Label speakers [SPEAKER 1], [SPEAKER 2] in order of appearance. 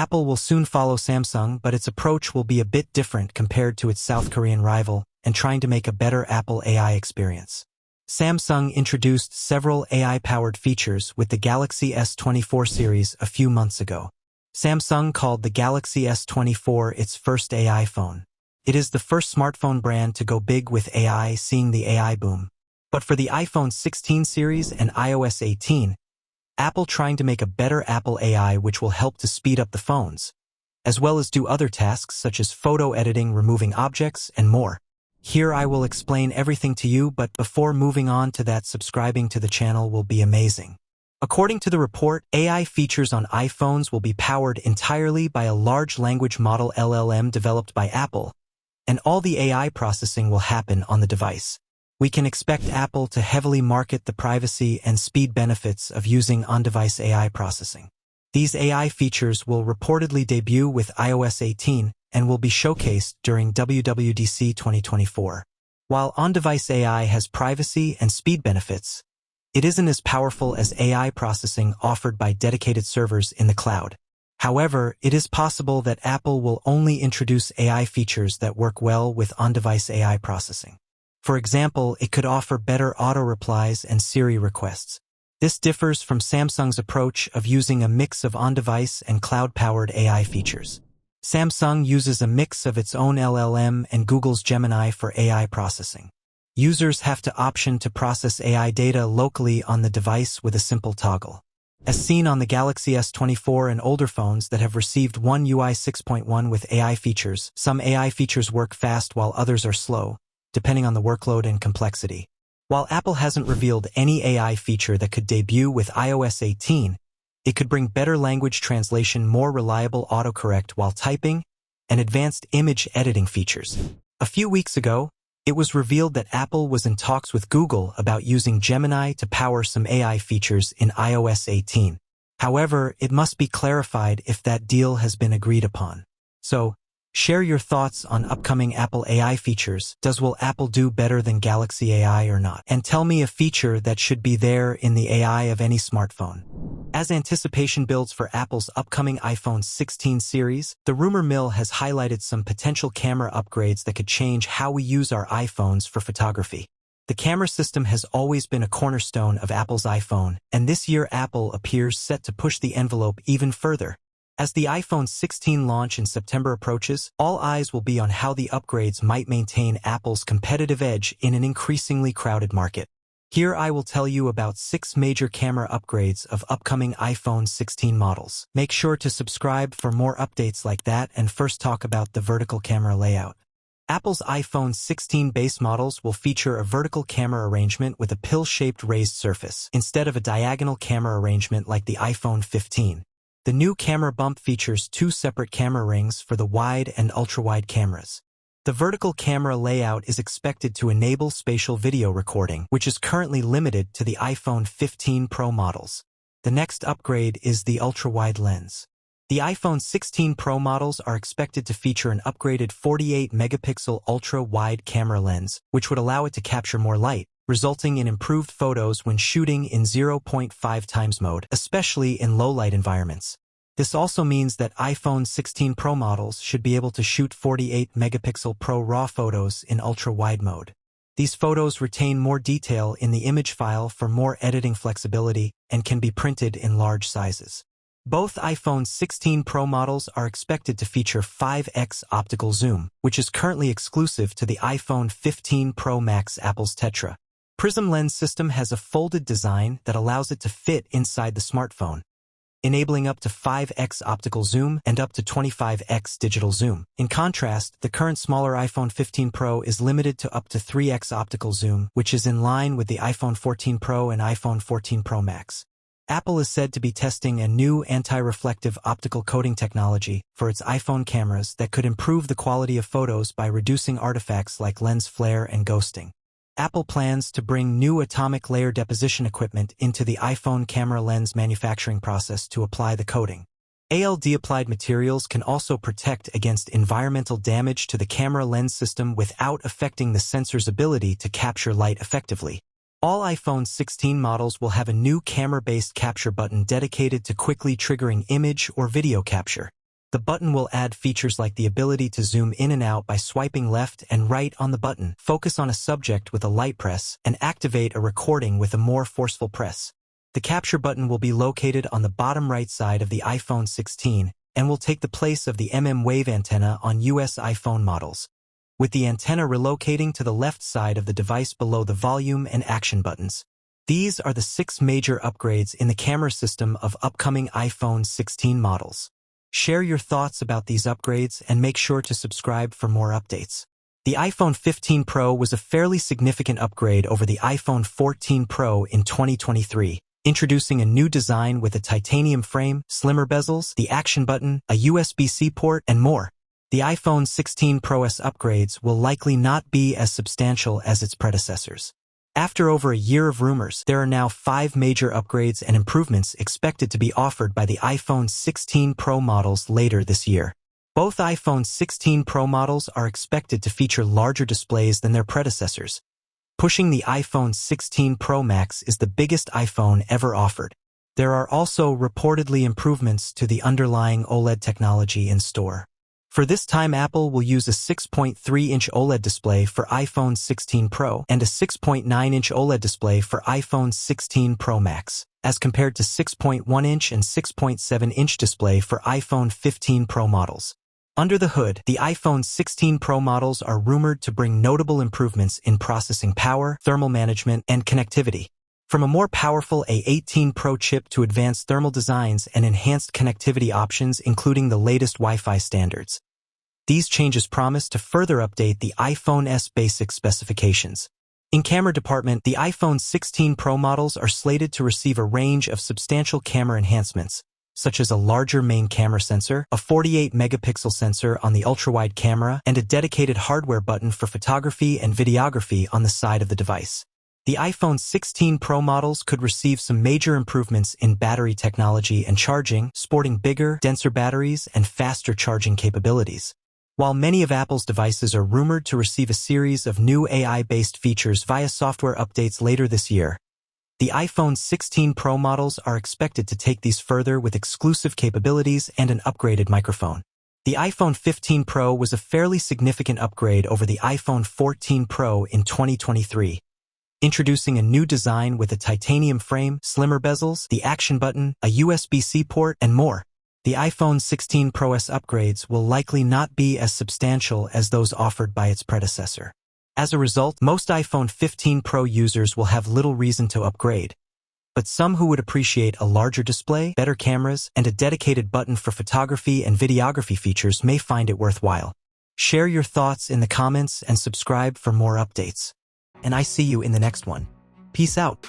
[SPEAKER 1] Apple will soon follow Samsung, but its approach will be a bit different compared to its South Korean rival and trying to make a better Apple AI experience. Samsung introduced several AI-powered features with the Galaxy S24 series a few months ago. Samsung called the Galaxy S24 its first AI phone. It is the first smartphone brand to go big with AI, seeing the AI boom. But for the iPhone 16 series and iOS 18, Apple trying to make a better Apple AI which will help to speed up the phones, as well as do other tasks such as photo editing, removing objects, and more. Here I will explain everything to you, but before moving on to that, subscribing to the channel will be amazing. According to the report, AI features on iPhones will be powered entirely by a large language model LLM developed by Apple, and all the AI processing will happen on the device. We can expect Apple to heavily market the privacy and speed benefits of using on-device AI processing. These AI features will reportedly debut with iOS 18 and will be showcased during WWDC 2024. While on-device AI has privacy and speed benefits, it isn't as powerful as AI processing offered by dedicated servers in the cloud. However, it is possible that Apple will only introduce AI features that work well with on-device AI processing. For example, it could offer better auto-replies and Siri requests. This differs from Samsung's approach of using a mix of on-device and cloud-powered AI features. Samsung uses a mix of its own LLM and Google's Gemini for AI processing. Users have the option to process AI data locally on the device with a simple toggle. As seen on the Galaxy S24 and older phones that have received One UI 6.1 with AI features, some AI features work fast while others are slow, depending on the workload and complexity. While Apple hasn't revealed any AI feature that could debut with iOS 18, it could bring better language translation, more reliable autocorrect while typing, and advanced image editing features. A few weeks ago, it was revealed that Apple was in talks with Google about using Gemini to power some AI features in iOS 18. However, it must be clarified if that deal has been agreed upon. So, share your thoughts on upcoming Apple AI features. Will Apple do better than Galaxy AI or not? And tell me a feature that should be there in the AI of any smartphone. As anticipation builds for Apple's upcoming iPhone 16 series, the rumor mill has highlighted some potential camera upgrades that could change how we use our iPhones for photography. The camera system has always been a cornerstone of Apple's iPhone, and this year Apple appears set to push the envelope even further. As the iPhone 16 launch in September approaches, all eyes will be on how the upgrades might maintain Apple's competitive edge in an increasingly crowded market. Here I will tell you about 6 major camera upgrades of upcoming iPhone 16 models. Make sure to subscribe for more updates like that, and first talk about the vertical camera layout. Apple's iPhone 16 base models will feature a vertical camera arrangement with a pill-shaped raised surface, instead of a diagonal camera arrangement like the iPhone 15. The new camera bump features 2 separate camera rings for the wide and ultra-wide cameras. The vertical camera layout is expected to enable spatial video recording, which is currently limited to the iPhone 15 Pro models. The next upgrade is the ultra-wide lens. The iPhone 16 Pro models are expected to feature an upgraded 48-megapixel ultra-wide camera lens, which would allow it to capture more light, resulting in improved photos when shooting in 0.5 times mode, especially in low-light environments. This also means that iPhone 16 Pro models should be able to shoot 48-megapixel Pro RAW photos in ultra-wide mode. These photos retain more detail in the image file for more editing flexibility and can be printed in large sizes. Both iPhone 16 Pro models are expected to feature 5x optical zoom, which is currently exclusive to the iPhone 15 Pro Max. Apple's Tetra Prism lens system has a folded design that allows it to fit inside the smartphone, enabling up to 5x optical zoom and up to 25x digital zoom. In contrast, the current smaller iPhone 15 Pro is limited to up to 3x optical zoom, which is in line with the iPhone 14 Pro and iPhone 14 Pro Max. Apple is said to be testing a new anti-reflective optical coating technology for its iPhone cameras that could improve the quality of photos by reducing artifacts like lens flare and ghosting. Apple plans to bring new atomic layer deposition equipment into the iPhone camera lens manufacturing process to apply the coating. ALD-applied materials can also protect against environmental damage to the camera lens system without affecting the sensor's ability to capture light effectively. All iPhone 16 models will have a new camera-based capture button dedicated to quickly triggering image or video capture. The button will add features like the ability to zoom in and out by swiping left and right on the button, focus on a subject with a light press, and activate a recording with a more forceful press. The capture button will be located on the bottom right side of the iPhone 16 and will take the place of the wave antenna on US iPhone models, with the antenna relocating to the left side of the device below the volume and action buttons. These are the 6 major upgrades in the camera system of upcoming iPhone 16 models. Share your thoughts about these upgrades and make sure to subscribe for more updates. The iPhone 15 Pro was a fairly significant upgrade over the iPhone 14 Pro in 2023, introducing a new design with a titanium frame, slimmer bezels, the action button, a USB-C port, and more. The iPhone 16 Pro's upgrades will likely not be as substantial as its predecessors. After over a year of rumors, there are now 5 major upgrades and improvements expected to be offered by the iPhone 16 Pro models later this year. Both iPhone 16 Pro models are expected to feature larger displays than their predecessors. Pushing the iPhone 16 Pro Max is the biggest iPhone ever offered. There are also reportedly improvements to the underlying OLED technology in store. For this time, Apple will use a 6.3-inch OLED display for iPhone 16 Pro and a 6.9-inch OLED display for iPhone 16 Pro Max, as compared to 6.1-inch and 6.7-inch display for iPhone 15 Pro models. Under the hood, the iPhone 16 Pro models are rumored to bring notable improvements in processing power, thermal management, and connectivity. From a more powerful A18 Pro chip to advanced thermal designs and enhanced connectivity options including the latest Wi-Fi standards. These changes promise to further update the iPhone S basic specifications. In camera department, the iPhone 16 Pro models are slated to receive a range of substantial camera enhancements, such as a larger main camera sensor, a 48-megapixel sensor on the ultra-wide camera, and a dedicated hardware button for photography and videography on the side of the device. The iPhone 16 Pro models could receive some major improvements in battery technology and charging, sporting bigger, denser batteries and faster charging capabilities. While many of Apple's devices are rumored to receive a series of new AI-based features via software updates later this year, the iPhone 16 Pro models are expected to take these further with exclusive capabilities and an upgraded microphone. The iPhone 15 Pro was a fairly significant upgrade over the iPhone 14 Pro in 2023. Introducing a new design with a titanium frame, slimmer bezels, the action button, a USB-C port, and more. The iPhone 16 Pro's upgrades will likely not be as substantial as those offered by its predecessor. As a result, most iPhone 15 Pro users will have little reason to upgrade. But some who would appreciate a larger display, better cameras, and a dedicated button for photography and videography features may find it worthwhile. Share your thoughts in the comments and subscribe for more updates. And I see you in the next one. Peace out.